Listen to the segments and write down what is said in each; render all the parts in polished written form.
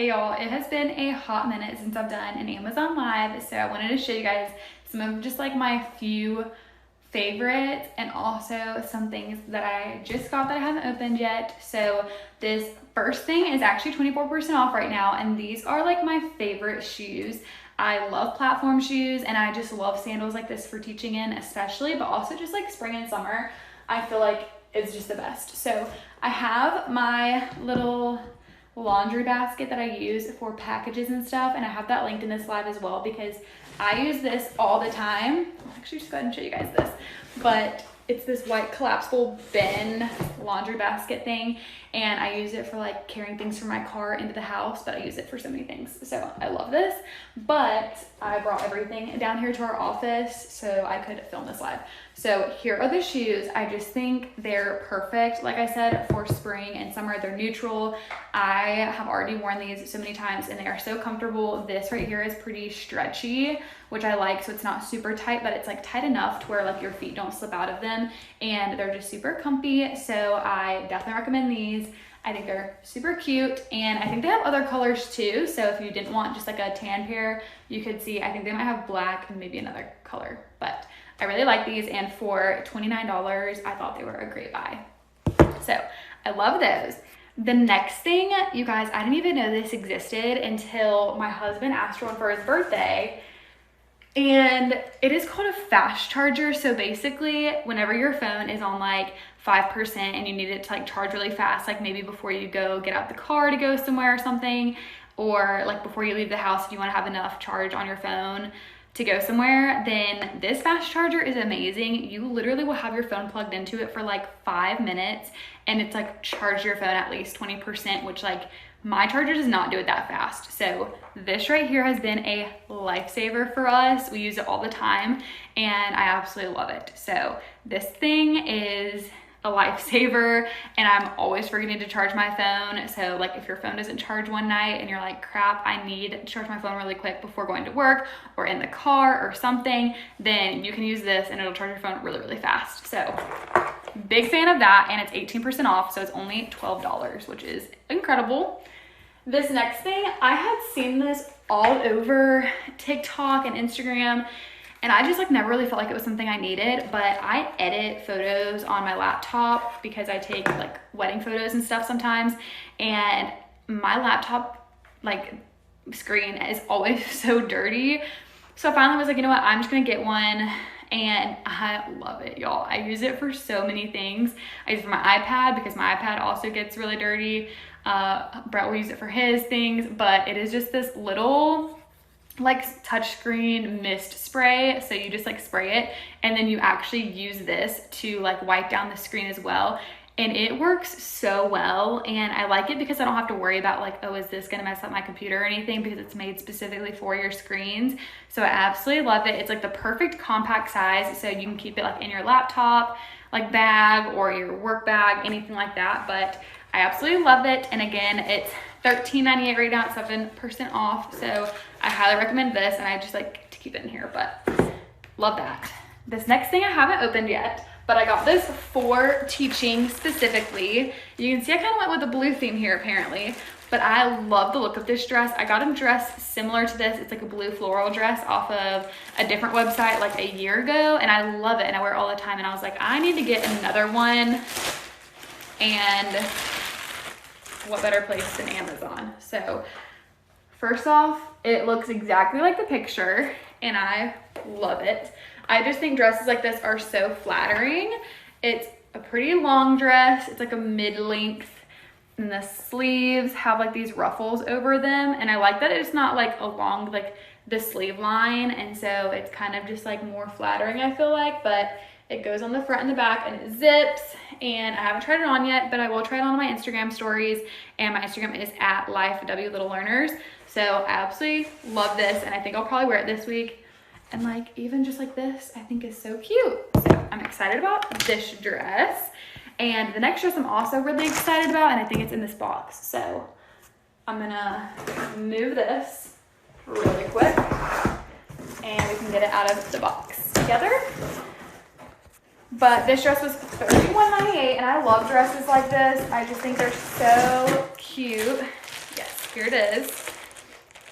Hey y'all, it has been a hot minute since I've done an Amazon Live, so I wanted to show you guys some of just like my few favorites and also some things that I just got that I haven't opened yet. So this first thing is actually 24% off right now, and these are like my favorite shoes. I love platform shoes and I just love sandals like this for teaching in especially, but also just like spring and summer. I feel like it's just the best. So I have my little laundry basket that I use for packages and stuff, and I have that linked in this live as well because I use this all the time. I'll actually just go ahead and show you guys this, but it's this white collapsible bin laundry basket thing, and I use it for like carrying things from my car into the house, but I use it for so many things, so I love this. But I brought everything down here to our office so I could film this live. So here are the shoes. I just think they're perfect, like I said, for spring and summer. They're neutral. I have already worn these so many times and they are so comfortable. This right here is pretty stretchy, which I like, so it's not super tight, but it's like tight enough to where like your feet don't slip out of them, and they're just super comfy. So I definitely recommend these. I think they're super cute, and I think they have other colors too. So if you didn't want just like a tan pair, you could see, I think they might have black and maybe another color, but I really like these, and for $29, I thought they were a great buy. So I love those. The next thing, you guys, I didn't even know this existed until my husband asked for one for his birthday, and it is called a fast charger. So basically, whenever your phone is on like 5% and you need it to like charge really fast, like maybe before you go get out the car to go somewhere or something, or like before you leave the house if you want to have enough charge on your phone to go somewhere, then this fast charger is amazing. You literally will have your phone plugged into it for like 5 minutes and it's like charge your phone at least 20%, which like my charger does not do it that fast. So this right here has been a lifesaver for us. We use it all the time and I absolutely love it. So this thing is a lifesaver, and I'm always forgetting to charge my phone. So like if your phone doesn't charge one night and you're like, crap, I need to charge my phone really quick before going to work or in the car or something, then you can use this and it'll charge your phone really, really fast. So big fan of that, and it's 18% off, so it's only $12, which is incredible. This next thing, I had seen this all over TikTok and Instagram, and I just like never really felt like it was something I needed, but I edit photos on my laptop because I take like wedding photos and stuff sometimes, and my laptop like screen is always so dirty. So I finally was like, you know what, I'm just gonna get one, and I love it, y'all. I use it for so many things. I use it for my iPad because my iPad also gets really dirty. Brett will use it for his things, but it is just this little like touchscreen mist spray. So you just like spray it and then you actually use this to like wipe down the screen as well, and it works so well. And I like it because I don't have to worry about like, oh, is this gonna mess up my computer or anything, because it's made specifically for your screens. So I absolutely love it. It's like the perfect compact size, so you can keep it like in your laptop like bag or your work bag, anything like that. But I absolutely love it, and again, it's $13.98 right now, it's 7% off, so I highly recommend this, and I just like to keep it in here, but love that. This next thing I haven't opened yet, but I got this for teaching specifically. You can see I kind of went with the blue theme here apparently, but I love the look of this dress. I got a dress similar to this. It's like a blue floral dress off of a different website like a year ago, and I love it, and I wear it all the time, and I was like, I need to get another one, and what better place than Amazon? So first off, it looks exactly like the picture and I love it. I just think dresses like this are so flattering. It's a pretty long dress. It's like a mid-length, and the sleeves have like these ruffles over them, and I like that it's not like along like the sleeve line, and so it's kind of just like more flattering, I feel like. But it goes on the front and the back and it zips, and I haven't tried it on yet, but I will try it on my Instagram stories, and my Instagram is at lifewlittleLearners. So I absolutely love this, and I think I'll probably wear it this week. And like even just like this, I think is so cute. So I'm excited about this dress. And the next dress I'm also really excited about, and I think it's in this box. So I'm gonna move this really quick and we can get it out of the box together. But this dress was $31.98, and I love dresses like this. I just think they're so cute. Yes. here it is.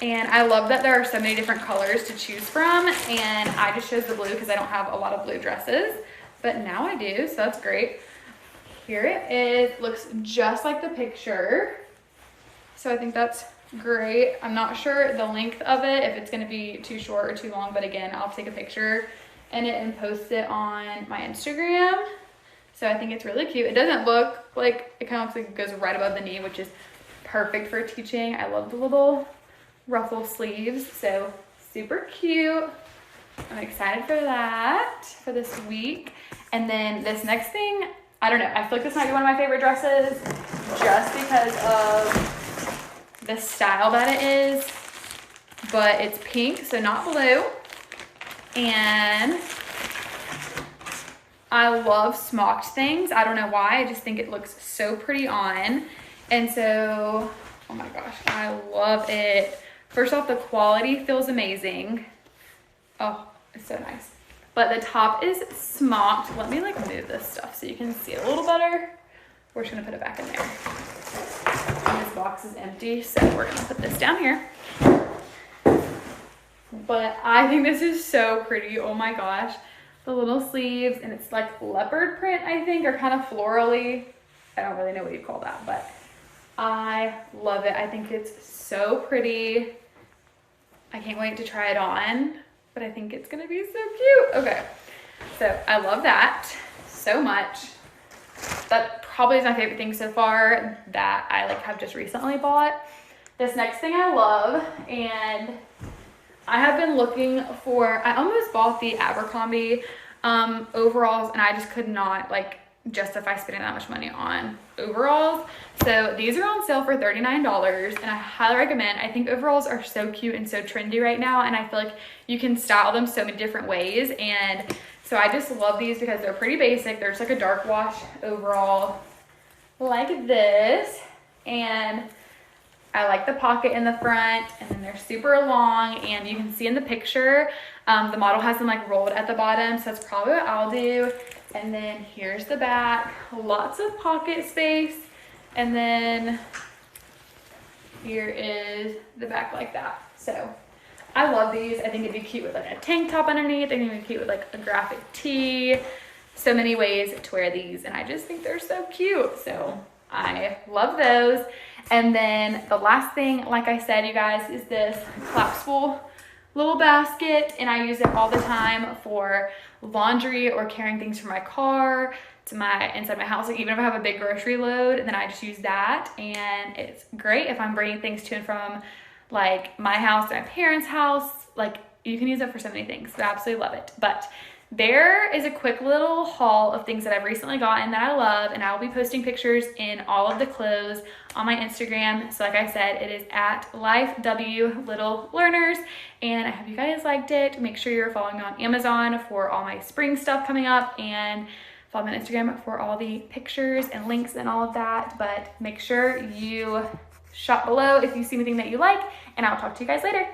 And I love that there are so many different colors to choose from, and I just chose the blue because I don't have a lot of blue dresses, but now I do, so that's great. Here it is, looks just like the picture. So I think that's great. I'm not sure the length of it, if it's gonna be too short or too long, but again, I'll take a picture and post it on my Instagram. So I think it's really cute. It doesn't look like, it kind of looks like it goes right above the knee, which is perfect for teaching. I love the little ruffle sleeves, so super cute. I'm excited for that for this week. And then this next thing, I don't know, I feel like this might be one of my favorite dresses just because of the style that it is, but it's pink, so not blue. And I love smocked things. I don't know why, I just think it looks so pretty on. And so, oh my gosh, I love it. First off, the quality feels amazing. Oh, it's so nice. But the top is smocked. Let me like move this stuff so you can see it a little better. We're just gonna put it back in there. And this box is empty, so we're gonna put this down here. But I think this is so pretty, oh my gosh. The little sleeves, and it's like leopard print, I think, or kind of florally. I don't really know what you call that, but I love it. I think it's so pretty. I can't wait to try it on, but I think it's gonna be so cute. Okay, so I love that so much. That probably is my favorite thing so far that I like have just recently bought. This next thing I love, and I have been looking for, I almost bought the Abercrombie overalls, and I just could not like justify spending that much money on overalls. So these are on sale for $39, and I highly recommend. I think overalls are so cute and so trendy right now, and I feel like you can style them so many different ways. And so I just love these because they're pretty basic. There's like a dark wash overall like this, and I like the pocket in the front, and then they're super long, and you can see in the picture, the model has them like rolled at the bottom, so that's probably what I'll do. And then here's the back, lots of pocket space, and then here is the back like that. So I love these. I think it'd be cute with like a tank top underneath. I think it'd be cute with like a graphic tee. So many ways to wear these, and I just think they're so cute. So I love those. And then the last thing, like I said, you guys, is this collapsible little basket, and I use it all the time for laundry or carrying things from my car to inside my house. Like even if I have a big grocery load, then I just use that, and it's great if I'm bringing things to and from like my house to my parents' house. Like you can use it for so many things, so I absolutely love it. But there is a quick little haul of things that I've recently gotten that I love, and I will be posting pictures in all of the clothes on my Instagram. So like I said, it is at LifeW_Little_Learners, and I hope you guys liked it. Make sure you're following me on Amazon for all my spring stuff coming up, and follow me on Instagram for all the pictures and links and all of that. But make sure you shop below if you see anything that you like, and I'll talk to you guys later.